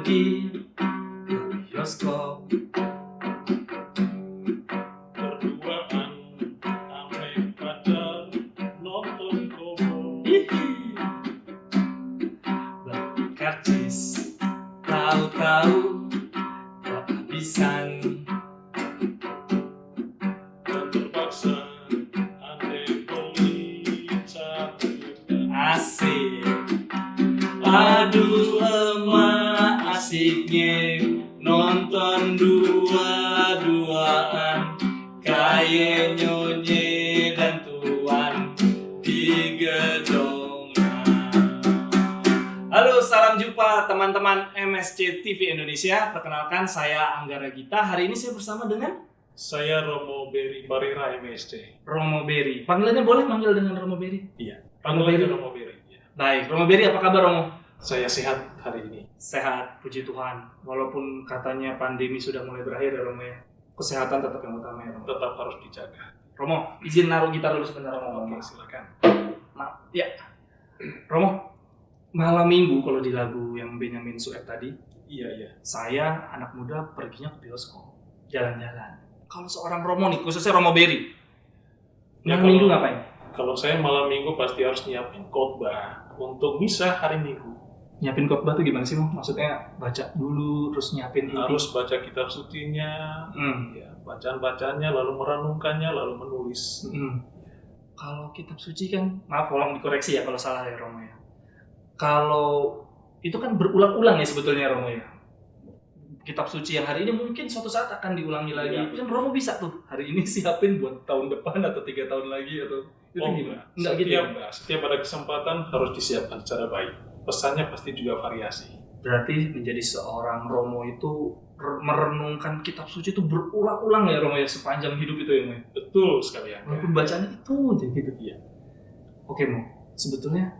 pergi ke bioskop. Berduaan ame pacar nonton kobo. Karcis tahu-tahu kehabisan. Dan terpaksa ane beli cabutan. Asik. Aduh emak asiknya nonton dua-duaan kayak nyonye dan tuan di gedongan. Halo, salam jumpa teman-teman MSC TV Indonesia. Perkenalkan, saya Anggara Gita. Hari ini saya bersama dengan Saya Romo Beri Barira MSC. Romo Beri. Panggilannya boleh manggil dengan Romo Beri? Iya. Romo Panggil Beri. aja Romo Beri. Ya. Baik, Romo Beri, apa kabar Romo? Saya sehat hari ini. Sehat, puji Tuhan. Walaupun katanya pandemi sudah mulai berakhir ya Romo ya. Kesehatan tetap yang utama ya Romo. Tetap harus dijaga. Romo, izin naruh gitar dulu sebentar Romo. Oke, silakan. Ya. Romo, malam minggu kalau di lagu yang Benyamin Sueb tadi, Iya. saya anak muda perginya ke bioskop, jalan-jalan. Kalau seorang Romo nih, khususnya Romo Beri, Ya, malam minggu ngapain? Kalau saya malam minggu pasti harus nyiapin khotbah untuk misa hari Minggu. Nyiapin khotbah tuh gimana sih Mo? Maksudnya baca dulu, terus nyiapin inti. Harus baca kitab sucinya, ya, bacaan-bacanya, lalu merenungkannya, lalu menulis. Kalau kitab suci kan, maaf tolong dikoreksi ya kalau salah ya Romo ya. Kalau itu kan berulang-ulang ya sebetulnya Romo ya. Kitab suci yang hari ini mungkin suatu saat akan diulangi lagi. Iya. Kan Romo bisa tuh hari ini siapin buat tahun depan atau 3 tahun lagi atau itu gimana? Enggak gitu ya? Setiap ada kesempatan harus disiapkan secara baik. Pesannya pasti juga variasi. Berarti menjadi seorang Romo itu merenungkan kitab suci itu berulang-ulang ya Romo ya sepanjang hidup itu ya Mo. Betul sekali ya. Walaupun bacaannya itu aja gitu. Iya. Oke Mo, sebetulnya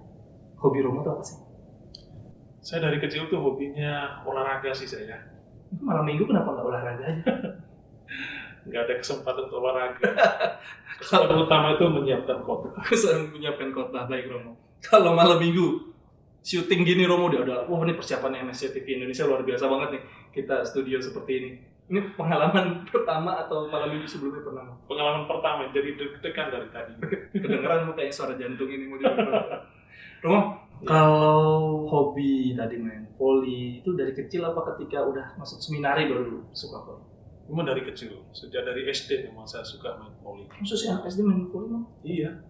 hobi Romo itu apa sih? Saya dari kecil tuh hobinya olahraga sih saya. Malam minggu kenapa nggak olahraga aja? Nggak ada kesempatan untuk olahraga. Kesempatan utama itu menyiapkan khotbah. Aku selalu menyiapkan khotbah. Baik Romo. Kalau malam minggu syuting gini Romo dia udah, wah ini persiapan MSC TV Indonesia luar biasa banget nih. Kita studio seperti ini. Ini pengalaman pertama atau malam minggu sebelumnya pernah? Pengalaman pertama, jadi deg-degan dari tadi. Kedengeran kayak suara jantung ini mau Romo, kalau hobi tadi main voli itu dari kecil apa ketika udah masuk seminari baru suka voli? Cuma dari kecil, sejak dari SD memang saya suka main voli. Khususnya SD main voli Mo? Iya.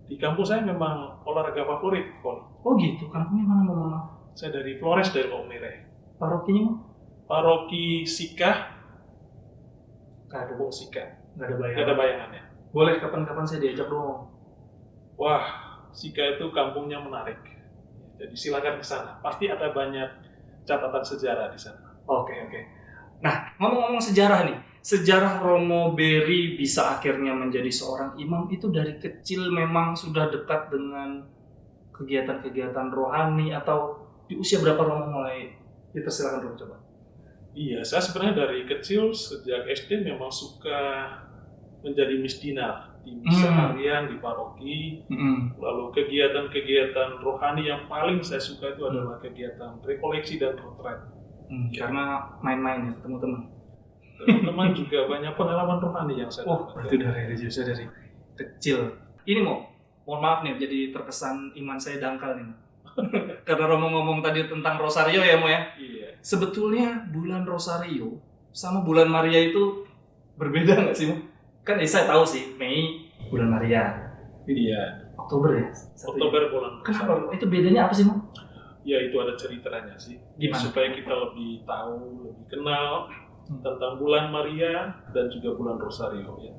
Di kampus saya memang olahraga favorit voli. Oh gitu, kampungnya mana Mama? Saya dari Flores, dari Omere. Parokinya Mo? Paroki Sikah, Gak ada, Kampung Sikah. gak ada Nggak ada bayangannya. Boleh kapan-kapan saya diajak dong. Wah, Sikah itu kampungnya menarik. Jadi silakan ke sana. Pasti ada banyak catatan sejarah di sana. Oke. Nah, ngomong-ngomong sejarah nih, sejarah Romo Beri bisa akhirnya menjadi seorang imam itu dari kecil memang sudah dekat dengan kegiatan-kegiatan rohani atau di usia berapa Romo mulai? Kita silakan Romo coba. Iya, saya sebenarnya dari kecil sejak SD memang suka menjadi misdinar di misa harian di paroki. Lalu kegiatan-kegiatan rohani yang paling saya suka itu adalah kegiatan rekoleksi dan retret. Karena main-main ya ketemu teman. Teman-teman juga banyak pengalaman rohani yang saya dapatkan. Itu dari kecil. Ini mohon maaf nih jadi terkesan iman saya dangkal nih. Karena Romo ngomong tadi tentang Rosario ya Mo ya. Iya. Sebetulnya bulan Rosario sama bulan Maria itu berbeda nggak sih Mo? Kan saya tahu sih Mei bulan Maria. Iya. Oktober ya? Oktober bulan Kenapa? Rosario. Itu bedanya apa sih Mo? Ya itu ada ceritanya sih. Gimana? Supaya kita lebih tahu, lebih kenal tentang bulan Maria dan juga bulan Rosario ya.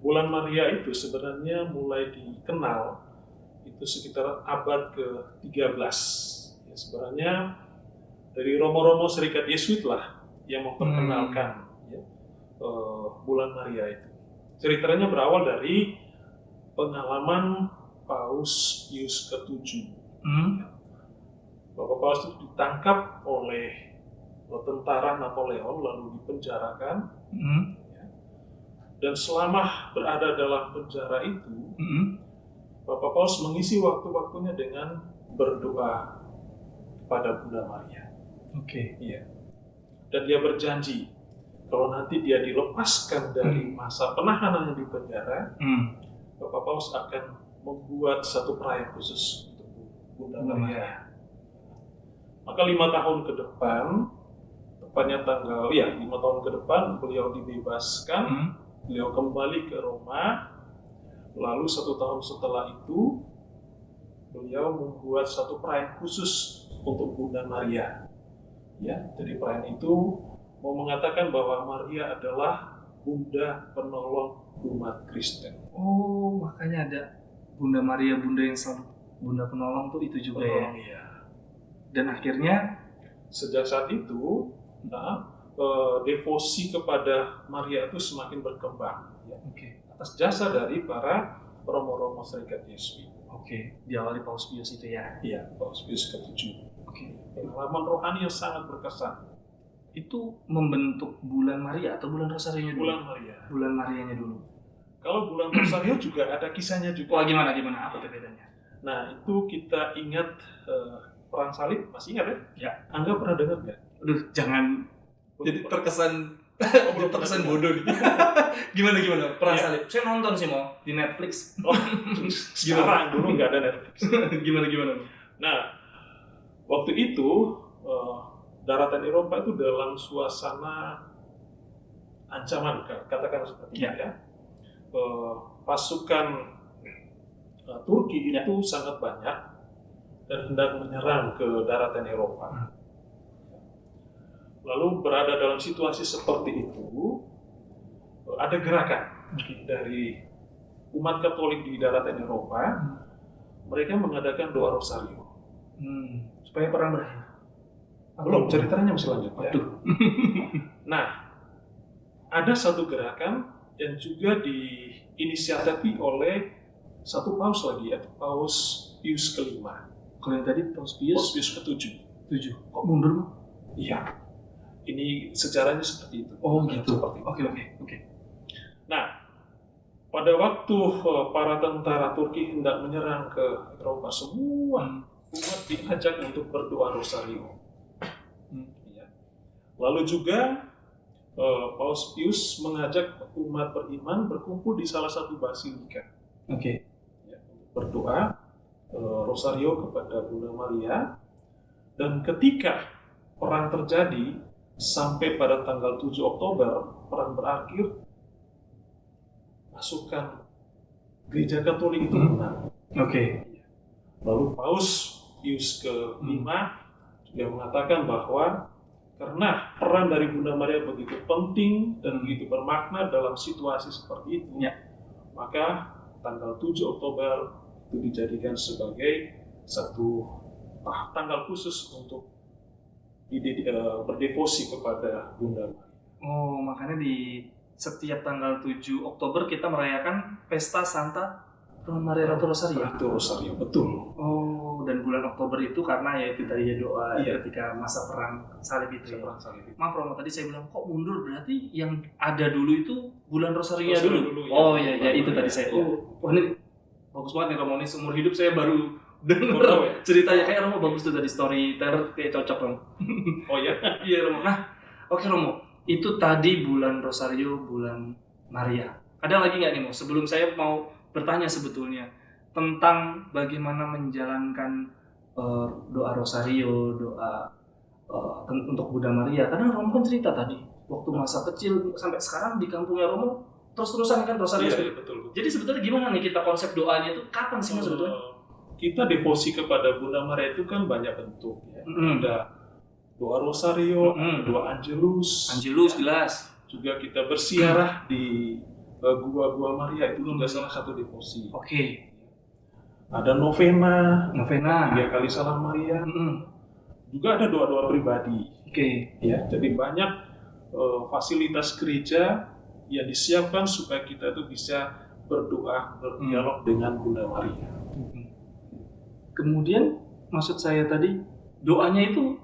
Bulan Maria itu sebenarnya mulai dikenal itu sekitar abad ke-13. Ya, sebenarnya dari Romo-Romo Serikat Yesuit lah yang memperkenalkan ya, bulan Maria itu. Ceritanya berawal dari pengalaman Paus Pius ke-7. Bapak Paus itu ditangkap oleh tentara Napoleon lalu dipenjarakan. Dan selama berada dalam penjara itu, Bapak Paus mengisi waktu-waktunya dengan berdoa pada Bunda Maria. Oke. Iya. Dan dia berjanji kalau nanti dia dilepaskan dari masa penahanan di penjara, Bapak Paus akan membuat satu perayaan khusus untuk Bunda Maria. Maka 5 tahun ke depan, tepatnya 5 tahun ke depan beliau dibebaskan, beliau kembali ke Roma. Lalu 1 tahun setelah itu beliau membuat satu perayaan khusus untuk Bunda Maria. Ya, jadi perayaan itu mau mengatakan bahwa Maria adalah Bunda penolong umat Kristen. Oh, makanya ada Bunda Maria, Bunda yang selalu Bunda penolong tuh itu juga ya. Dan akhirnya sejak saat itu, devosi kepada Maria itu semakin berkembang. Ya. Atas jasa dari para romo-romo Serikat Yesuit. Diawali Paus Pius itu ya? Iya, Paus Pius ke-7. Pengalaman rohani yang sangat berkesan. Itu membentuk bulan Maria atau bulan Rosario-nya dulu? Bulan Maria. Bulan Marianya dulu. Kalau bulan Rosario juga ada kisahnya juga. Wah, gimana? Apa tuh bedanya? Nah, itu kita ingat perang salib, masih ingat ya? Ya. Angga pernah dengar nggak? Aduh, jangan jadi terkesan bodoh nih. Gimana perang salib? Saya nonton sih mau di Netflix. Sekarang dulu nggak ada Netflix. Gimana? Nah, waktu itu daratan Eropa itu dalam suasana ancaman, katakan seperti itu ya. Pasukan Turki itu sangat banyak dan hendak menyerang ke daratan Eropa. Lalu berada dalam situasi seperti itu, ada gerakan dari umat Katolik di daratan Eropa. Mereka mengadakan doa Rosario supaya perang berakhir. Belum, ceritanya masih lanjut ya. Nah, ada satu gerakan yang juga diinisiatifi oleh satu paus lagi, ya, Paus Pius ke-5. Kalau yang tadi Paus Pius ke-7. Kok mundur? Iya. Ini sejarahnya seperti itu. Oh gitu. Oke. Nah, pada waktu para tentara Turki hendak menyerang ke Eropa, semua umat diajak untuk berdoa Rosario. Ya. Lalu juga Paus Pius mengajak umat beriman berkumpul di salah satu basilika. Ya, berdoa Rosario kepada Bunda Maria. Dan ketika perang terjadi sampai pada tanggal 7 Oktober perang berakhir, pasukan Gereja Katolik itu menang. Lalu Paus Pius ke-5 juga mengatakan bahwa karena peran dari Bunda Maria begitu penting dan begitu bermakna dalam situasi seperti itu, maka tanggal 7 Oktober itu dijadikan sebagai satu tanggal khusus untuk berdevosi kepada Bunda Maria. Oh, makanya di setiap tanggal 7 Oktober kita merayakan pesta Santa Maria Ratu Rosario. Ratu Rosario, betul. Oh, dan bulan Oktober itu karena ya itu tadi doa ketika masa perang salib itu. Maaf Romo, tadi saya bilang kok mundur, berarti yang ada dulu itu bulan Rosario dulu. Oh ya itu tadi saya. Wah ini bagus banget nih Romo, ini seumur hidup saya baru dengar ceritanya. Kayak Romo bagus tuh tadi storyteller, kayak cocok Romo. Oh ya? Iya Romo. Nah, oke Romo, itu tadi bulan Rosario, bulan Maria. Ada lagi nggak nih Mo? Sebelum saya mau bertanya sebetulnya tentang bagaimana menjalankan doa Rosario, doa untuk Bunda Maria. Karena Romo kan cerita tadi, waktu masa kecil sampai sekarang di kampungnya Romo terus-terusan kan Rosario. Iya, betul. Jadi sebetulnya gimana nih kita konsep doanya itu kapan sih Mas sebetulnya? Kita devosi kepada Bunda Maria itu kan banyak bentuk ya. Ada doa Rosario, doa Angelus. Jelas. Juga kita bersiarah di gua-gua Maria, itu juga salah satu devosi. Ada novena 3 kali Salam Maria. Juga ada doa-doa pribadi. Ya, jadi banyak fasilitas gereja yang disiapkan supaya kita itu bisa berdoa, berdialog dengan Bunda Maria. Kemudian maksud saya tadi doanya itu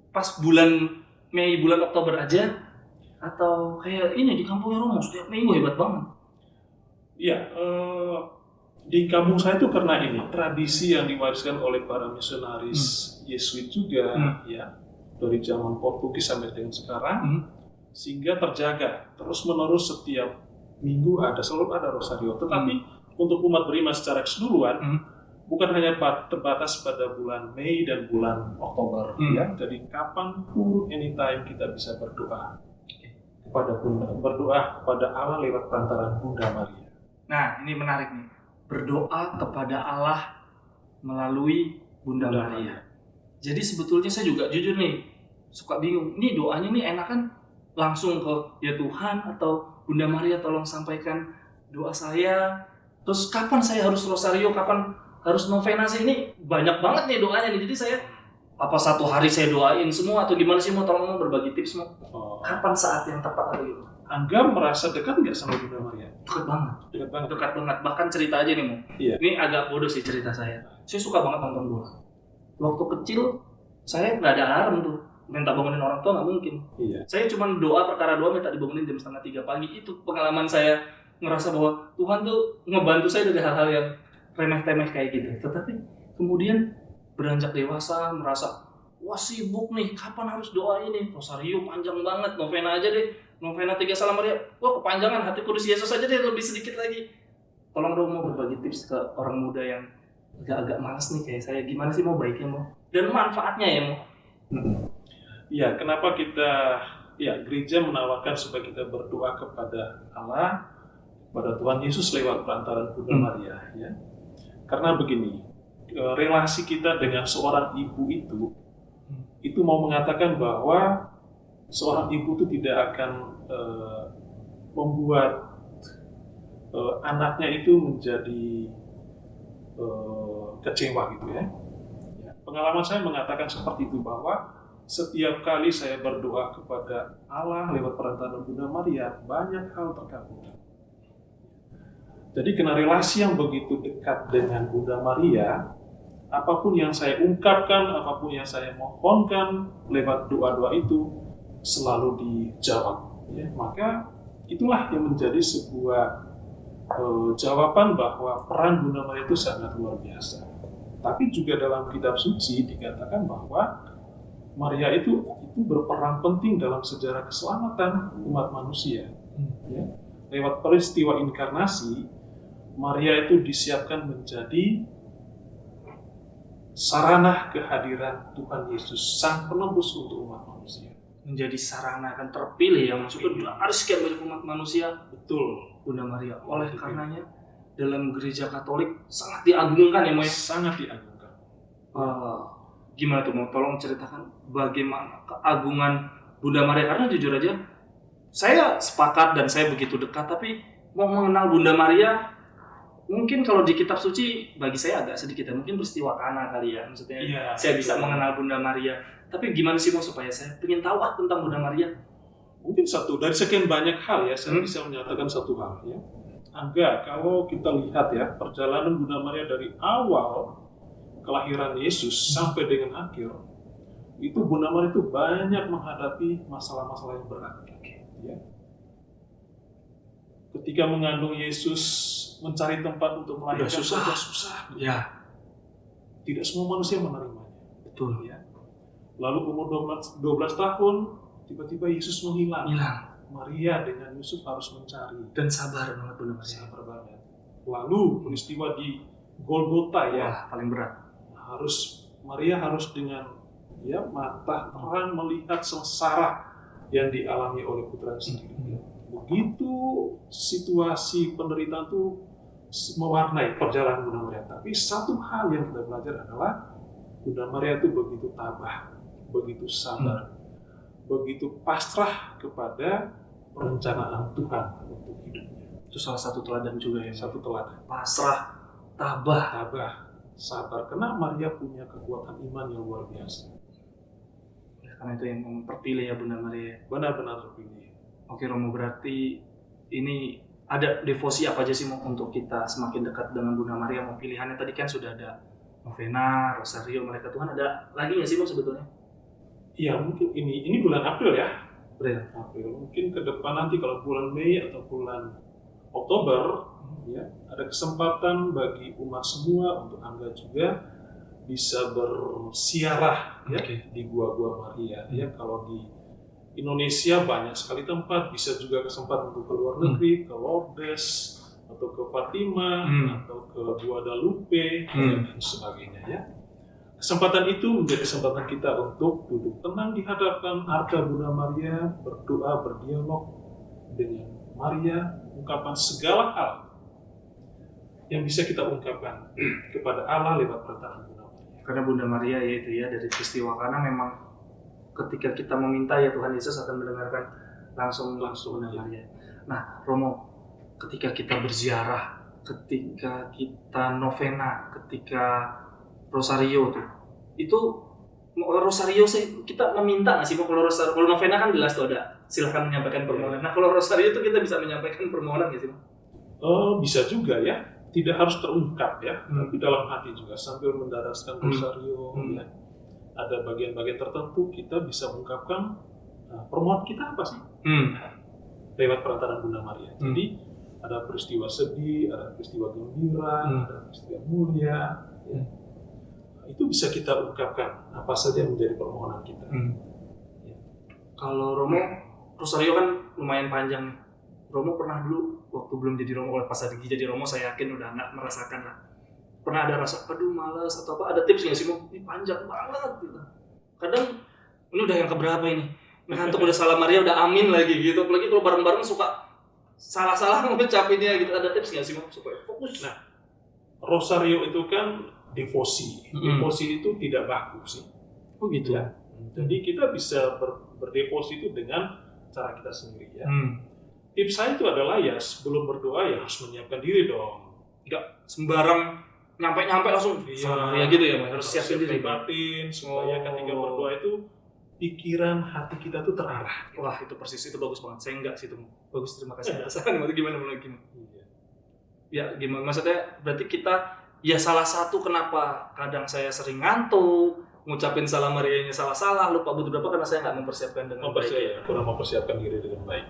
pas bulan Mei, bulan Oktober aja atau kayak ini di kampungnya Romo setiap minggu hebat banget? Iya, di kampung saya itu karena ini tradisi yang diwariskan oleh para misionaris Yesuit juga, ya, dari zaman Portugis sampai dengan sekarang, sehingga terjaga terus-menerus setiap minggu selalu ada rosario. Tetapi untuk umat beriman secara keseluruhan, bukan hanya terbatas pada bulan Mei dan bulan Oktober, ya. Jadi kapanpun, anytime kita bisa berdoa kepada Allah lewat perantaraan Bunda Maria. Nah, ini menarik nih. Berdoa kepada Allah melalui Bunda Maria. Jadi sebetulnya saya juga jujur nih suka bingung. Ini doanya nih enakan langsung ke ya Tuhan atau Bunda Maria tolong sampaikan doa saya. Terus kapan saya harus rosario, kapan harus novena sih? Ini banyak banget nih doanya nih. Jadi saya apa satu hari saya doain semua atau gimana sih? Mau tolong berbagi tips mau? Kapan saat yang tepat atau gitu? Angga merasa dekat nggak sama Bunda Maria? Dekat banget. Dekat banget. Bahkan cerita aja nih, Mo. Iya. Ini agak bodoh sih cerita saya. Saya suka banget nonton bola. Waktu kecil, saya nggak ada alarm tuh. Minta bangunin orang tua nggak mungkin. Iya. Saya cuma perkara doa minta dibangunin jam 2:30 pagi. Itu pengalaman saya ngerasa bahwa Tuhan tuh ngebantu saya dari hal-hal yang remeh-temeh kayak gitu. Tetapi kemudian beranjak dewasa, merasa wah sibuk nih, kapan harus doa ini? Rosario panjang banget, novena aja deh. Novena 3 Salam Maria, wah kepanjangan, hati kudus Yesus aja deh, lebih sedikit lagi. Tolong dong mau berbagi tips ke orang muda yang agak-agak malas nih kayak saya, gimana sih mau baiknya mau? Dan manfaatnya ya mau? Iya, kenapa gereja menawarkan supaya kita berdoa kepada Allah, kepada Tuhan Yesus lewat perantaraan Bunda Maria, ya. Karena begini, relasi kita dengan seorang ibu itu mau mengatakan bahwa seorang ibu itu tidak akan membuat anaknya itu menjadi kecewa gitu ya. Pengalaman saya mengatakan seperti itu, bahwa setiap kali saya berdoa kepada Allah lewat perantaraan Bunda Maria, banyak hal terkabulkan. Jadi karena relasi yang begitu dekat dengan Bunda Maria, apapun yang saya ungkapkan, apapun yang saya mohonkan lewat doa-doa itu selalu dijawab. Ya, maka itulah yang menjadi sebuah jawaban bahwa peran Bunda Maria itu sangat luar biasa. Tapi juga dalam kitab suci dikatakan bahwa Maria itu berperan penting dalam sejarah keselamatan umat manusia. Ya. Lewat peristiwa inkarnasi, Maria itu disiapkan menjadi sarana kehadiran Tuhan Yesus, Sang Penebus untuk umat manusia. Menjadi sarana akan terpilih yang masuk ke harus sekian banyak umat manusia. Betul, Bunda Maria. Oleh karenanya dalam gereja Katolik sangat diagungkan ya, Mo. Sangat diagungkan. Gimana tuh, mau tolong ceritakan bagaimana keagungan Bunda Maria? Karena jujur aja, saya sepakat dan saya begitu dekat, tapi mau mengenal Bunda Maria, mungkin kalau di kitab suci bagi saya agak sedikit ya, mungkin peristiwa Kana kali ya, maksudnya saya bisa mengenal Bunda Maria. Tapi gimana sih mau supaya saya ingin tahu tentang Bunda Maria? Mungkin satu dari sekian banyak hal ya, saya bisa menyatakan satu hal ya. Angga, kalau kita lihat ya perjalanan Bunda Maria dari awal kelahiran Yesus sampai dengan akhir, itu Bunda Maria itu banyak menghadapi masalah-masalah yang berat. Ya. Ketika mengandung Yesus, mencari tempat untuk melahirkan susah. Ya. Tidak semua manusia menerimanya. Betul. Ya. Lalu umur 12 tahun, tiba-tiba Yesus menghilang. Maria dengan Yusuf harus mencari. Dan sabar banget Bunda Maria. Sabar banget. Lalu peristiwa di Golgota ya, paling berat. Maria harus dengan mata terang melihat sengsara yang dialami oleh putra sendiri. Begitu situasi penderitaan itu mewarnai perjalanan Bunda Maria. Tapi satu hal yang kita belajar adalah Bunda Maria itu begitu tabah, begitu sabar, begitu pasrah kepada perencanaan Tuhan untuk hidupnya. Itu salah satu teladan juga ya. Satu teladan. Pasrah, tabah, sabar. Karena Maria punya kekuatan iman yang luar biasa. Ya, karena itu yang terpilih ya Bunda Maria. Benar-benar terpilih. Oke Romo, berarti ini ada devosi apa aja sih mau untuk kita semakin dekat dengan Bunda Maria? Mau pilihannya tadi kan sudah ada novena, rosario, mereka Tuhan, ada lagi nggak sih mau sebetulnya? Iya, mungkin ini bulan April ya. April. Mungkin ke depan nanti kalau bulan Mei atau bulan Oktober, ya ada kesempatan bagi umat semua untuk Angga juga bisa bersiarah ya di gua-gua Maria ya. Kalau di Indonesia banyak sekali tempat, bisa juga kesempatan untuk ke luar negeri, ke Lourdes atau ke Fatima atau ke Guadalupe dan sebagainya ya. Kesempatan itu menjadi kesempatan kita untuk duduk tenang di hadapan arca Bunda Maria, berdoa, berdialog dengan Maria, ungkapan segala hal yang bisa kita ungkapkan kepada Allah lewat perkataan Bunda Maria. Karena Bunda Maria yaitu ya dari peristiwa Kana memang ketika kita meminta ya Tuhan Yesus akan mendengarkan langsung Bunda Maria. Nah, Romo, ketika kita berziarah, ketika kita novena, ketika Rosario tuh, itu Rosario kita meminta nggak sih? Kalau novena kan jelas tuh ada, silahkan menyampaikan permohonan. Nah kalau Rosario itu kita bisa menyampaikan permohonan nggak sih? Bisa juga ya, tidak harus terungkap ya, tapi dalam hati juga sambil mendaraskan Rosario ya. Ada bagian-bagian tertentu kita bisa mengungkapkan permohonan kita apa sih? Lewat perantaraan Bunda Maria. Jadi ada peristiwa sedih, ada peristiwa gembira, ada peristiwa mulia. Ya. Itu bisa kita ungkapkan apa saja yang menjadi permohonan kita. Ya. Kalau Romo, Rosario kan lumayan panjang nih. Romo pernah dulu waktu belum jadi Romo, oleh pas lagi jadi Romo saya yakin udah nggak merasakan lah. Pernah ada rasa, aduh malas atau apa? Ada tips nggak sih Mo? Ini panjang banget gitu. Kadang ini udah yang keberapa ini? Ngantuk udah salam Maria udah amin lagi gitu. Apalagi kalau bareng-bareng suka salah-salah ngucapinnya gitu. Ada tips nggak sih Mo supaya fokus? Nah, Rosario itu kan devosi. Devosi itu tidak baku sih. Oh gitu ya. Jadi kita bisa berdevosi itu dengan cara kita sendiri ya. Tips saya itu adalah ya sebelum berdoa ya harus menyiapkan diri dong. Enggak sembarang nyampe langsung ya gitu ya, harus siapin diri batin supaya ketika berdoa itu pikiran hati kita tuh terarah. Wah itu persis, itu bagus banget. Saya enggak sih itu bagus, terima kasih atas saran. Gimana lagi? Ya gimana? Maksudnya berarti kita ya salah satu kenapa kadang saya sering ngantuk, ngucapin salam Marianya salah-salah, lupa butuh berapa karena saya nggak mempersiapkan dengan baik. Ya, kurang mempersiapkan diri dengan baik.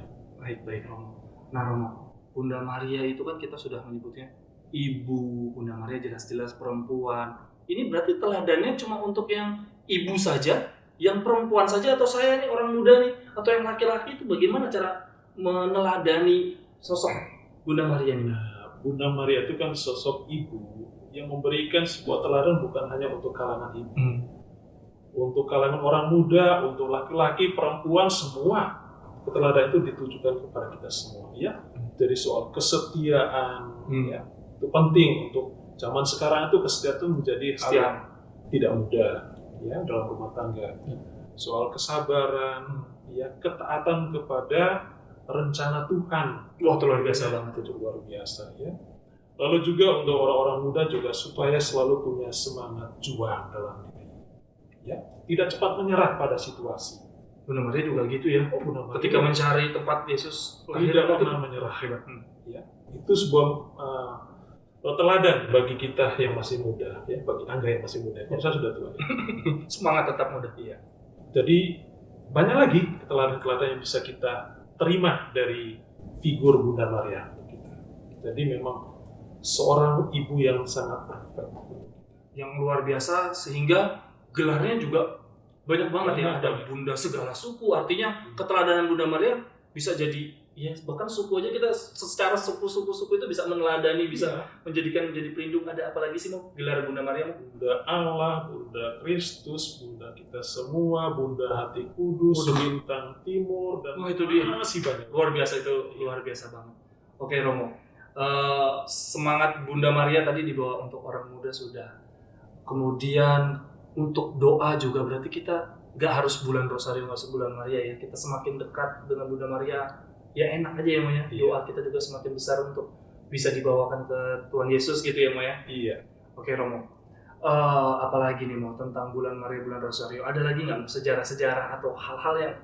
Baik Romo. Nah Romo, Bunda Maria itu kan kita sudah menyebutnya ibu. Bunda Maria jelas-jelas perempuan. Ini berarti teladannya cuma untuk yang ibu saja, yang perempuan saja, atau saya nih orang muda nih, atau yang laki-laki itu bagaimana cara meneladani sosok Bunda Maria ini? Bunda Maria itu kan sosok ibu yang memberikan sebuah teladan bukan hanya untuk kalangan ibu, untuk kalangan orang muda, untuk laki-laki, perempuan, semua keteladanan itu ditujukan kepada kita semua ya. Dari soal kesetiaan ya, itu penting untuk zaman sekarang. Itu kesetiaan itu menjadi hal yang tidak mudah ya dalam rumah tangga. Soal kesabaran ya, ketaatan kepada rencana Tuhan. Wah itu luar biasa banget, itu luar biasa ya. Lalu juga untuk orang-orang muda juga supaya selalu punya semangat juang dalam diri ya, tidak cepat menyerah pada situasi. Bunda Maria juga gitu ya. Bunda Maria ketika mencari tempat Yesus tidak pernah menyerah. Ya, itu sebuah teladan bagi kita yang masih muda ya, bagi Angga yang masih muda. Kalau saya sudah tua ya. Semangat tetap muda. Iya. Jadi banyak lagi teladan-teladan yang bisa kita terima dari figur Bunda Maria kita. Jadi memang seorang ibu yang sangat perfect, yang luar biasa, sehingga gelarnya juga banyak banget ya. Ada Bunda segala suku, artinya keteladanan Bunda Maria bisa jadi ya, bahkan suku aja kita secara suku itu bisa meneladani, bisa menjadi pelindung. Ada apa lagi sih Mo gelar Bunda Maria? Bunda Allah, Bunda Kristus, Bunda kita semua, Bunda Hati Kudus, Bintang Timur, dan itu dia masih banyak. Luar biasa, itu luar biasa banget. Oke Romo, semangat Bunda Maria tadi dibawa untuk orang muda sudah. Kemudian untuk doa juga berarti kita nggak harus bulan Rosario, nggak harus bulan Maria ya. Kita semakin dekat dengan Bunda Maria, ya enak aja ya Mo ya. Doa kita juga semakin besar untuk bisa dibawakan ke Tuhan Yesus gitu ya Mo ya. Iya. Oke Romo, apalagi nih Mo tentang bulan Maria, bulan Rosario, ada lagi nggak sejarah-sejarah atau hal-hal yang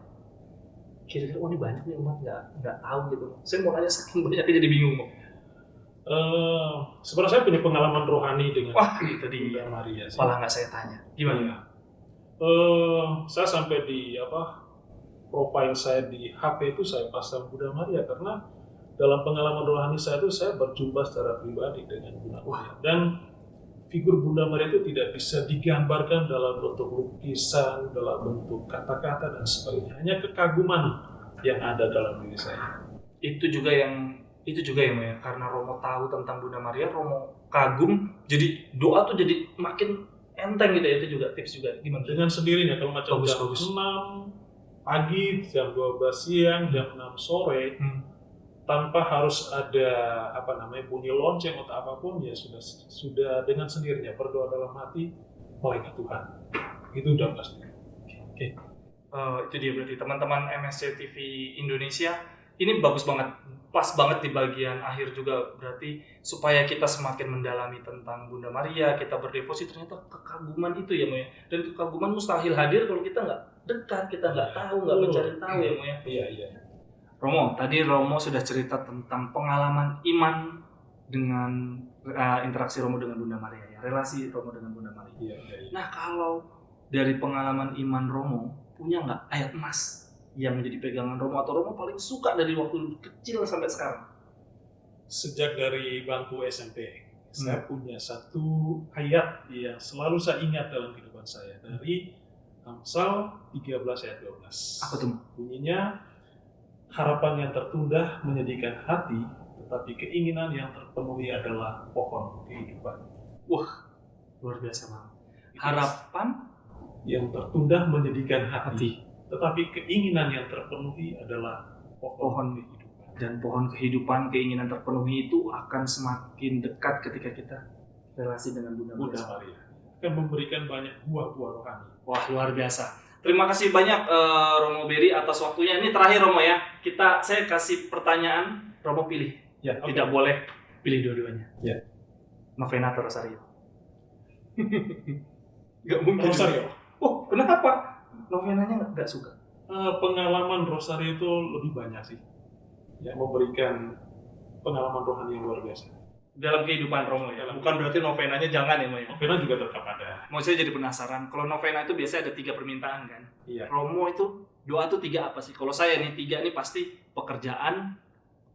kira-kira ini banyak nih umat nggak tahu gitu. Saya mau nanya saking banyaknya jadi bingung Mo. Sebenarnya saya punya pengalaman rohani dengan itu Bunda Maria. Malah nggak saya tanya. Gimana? Saya sampai di profile saya di HP itu saya pasang Bunda Maria karena dalam pengalaman rohani saya itu saya berjumpa secara pribadi dengan Bunda Maria. Dan figur Bunda Maria itu tidak bisa digambarkan dalam bentuk lukisan, dalam bentuk kata-kata dan sebagainya. Hanya kekaguman yang ada dalam diri saya. Itu juga ya Mo ya, karena Romo tahu tentang Bunda Maria, Romo kagum, jadi doa tuh jadi makin enteng gitu ya. Itu juga tips juga gimana? Dengan sendirinya, kalau macam jam 6 pagi, jam 12 siang, jam 6 sore, tanpa harus ada bunyi lonceng atau apapun, ya sudah dengan sendirinya berdoa dalam hati malaikat Tuhan. Itu udah pasti. Oke. Itu dia berarti teman-teman MSC TV Indonesia, ini bagus banget, pas banget di bagian akhir juga, berarti supaya kita semakin mendalami tentang Bunda Maria, kita berdevosi, ternyata kekaguman itu ya Mo ya. Dan kekaguman mustahil hadir kalau kita nggak dekat, kita nggak tahu, nggak mencari tahu ya Mo ya. Iya. Romo, tadi Romo sudah cerita tentang pengalaman iman dengan interaksi Romo dengan Bunda Maria ya, relasi Romo dengan Bunda Maria. Iya. Nah, kalau dari pengalaman iman Romo, punya nggak ayat emas yang menjadi pegangan Romo atau Romo paling suka dari waktu kecil sampai sekarang? Sejak dari bangku SMP, saya punya satu ayat yang selalu saya ingat dalam kehidupan saya, dari Amsal 13 ayat 12. Apa tuh? Bunyinya, harapan yang tertunda menyedihkan hati, tetapi keinginan yang terpenuhi adalah pohon kehidupan. Wah, luar biasa banget. Harapan yang tertunda menyedihkan hati, tetapi keinginan yang terpenuhi adalah pohon kehidupan. Dan pohon kehidupan, keinginan terpenuhi itu akan semakin dekat ketika kita relasi dengan Bunda Maria. Akan memberikan banyak buah-buah rohani. Wah, luar biasa. Terima kasih banyak Romo Berry atas waktunya. Ini terakhir Romo ya. Saya kasih pertanyaan, Romo pilih. Ya, okay. Tidak boleh pilih dua-duanya. Ya. Novena atau Rosario? Gak mungkin. Rosario. Oh, kenapa? Novenanya nggak suka? Pengalaman Rosario itu lebih banyak sih. Ya, memberikan pengalaman rohani yang luar biasa. Dalam kehidupan Romo ya? Bukan berarti novenanya jangan ya Mo ya? Novena juga tetap ada. Mau saya jadi penasaran, kalau novena itu biasanya ada 3 permintaan kan? Iya. Romo itu, doa itu 3 apa sih? Kalau saya nih 3 nih pasti pekerjaan,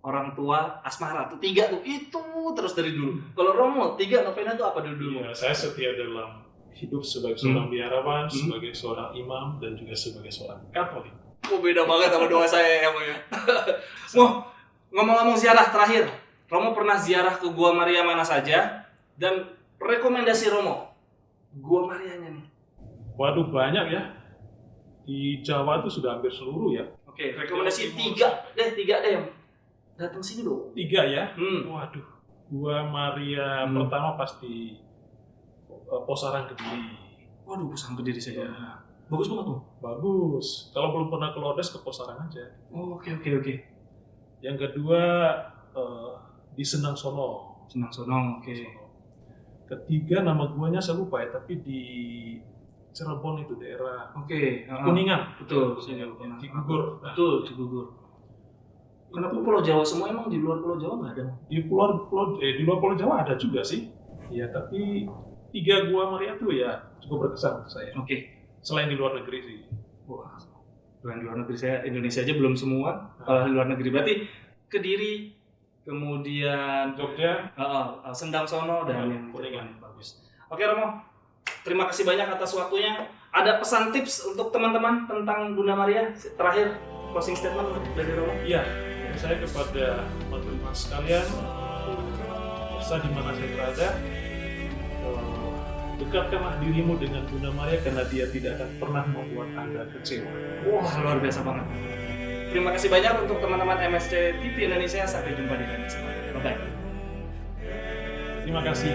orang tua, asmara. Tuh 3 tuh, itu terus dari dulu. Kalau Romo, 3 novena itu apa dulu? Iya, saya setia dalam hidup sebagai seorang biarawan, sebagai seorang imam, dan juga sebagai seorang Katolik. Oh, beda banget sama doa saya ya Mo ya? Mo, ngomong-ngomong ziarah terakhir, Romo pernah ziarah ke Gua Maria mana saja, dan rekomendasi Romo Gua Marianya nih? Waduh, banyak ya. Di Jawa itu sudah hampir seluruh ya. Oke, rekomendasi 3 deh yang datang sini dong. 3 ya? Waduh, Gua Maria pertama pasti Posaran Kediri. Waduh, Posaran Kediri saya. Bagus banget tuh. Bagus. Kalau belum pernah ke Lourdes, ke Posaran aja. Oh, oke. Yang kedua di Senang Sono. Oke. Ketiga nama guanya saya lupa ya, tapi di Cirebon itu daerah. Oke. Kuningan. Betul. Cigugur. Betul, Cigugur. Kenapa Pulau Jawa semua, emang di luar Pulau Jawa nggak ada? Di luar Pulau Jawa ada juga sih. Ya, tapi 3 Gua Maria itu ya cukup berkesan untuk saya. Oke. Selain di luar negeri sih. Wah, di luar negeri saya, Indonesia aja belum semua. Kalau di luar negeri berarti Kediri, kemudian Jogja, Sendang Sono, dan yang Kuningan. Bagus. Oke Romo, terima kasih banyak atas waktunya. Ada pesan tips untuk teman-teman tentang Bunda Maria? Terakhir, closing statement dari Romo? Iya, saya kepada teman-teman sekalian, di mana saya berada, dekatkanlah dirimu dengan Bunda Maria karena dia tidak akan pernah membuat Anda kecewa. Wah, luar biasa banget. Terima kasih banyak untuk teman-teman MSC TV Indonesia. Sampai jumpa di lain kesempatan. Bye-bye. Terima kasih.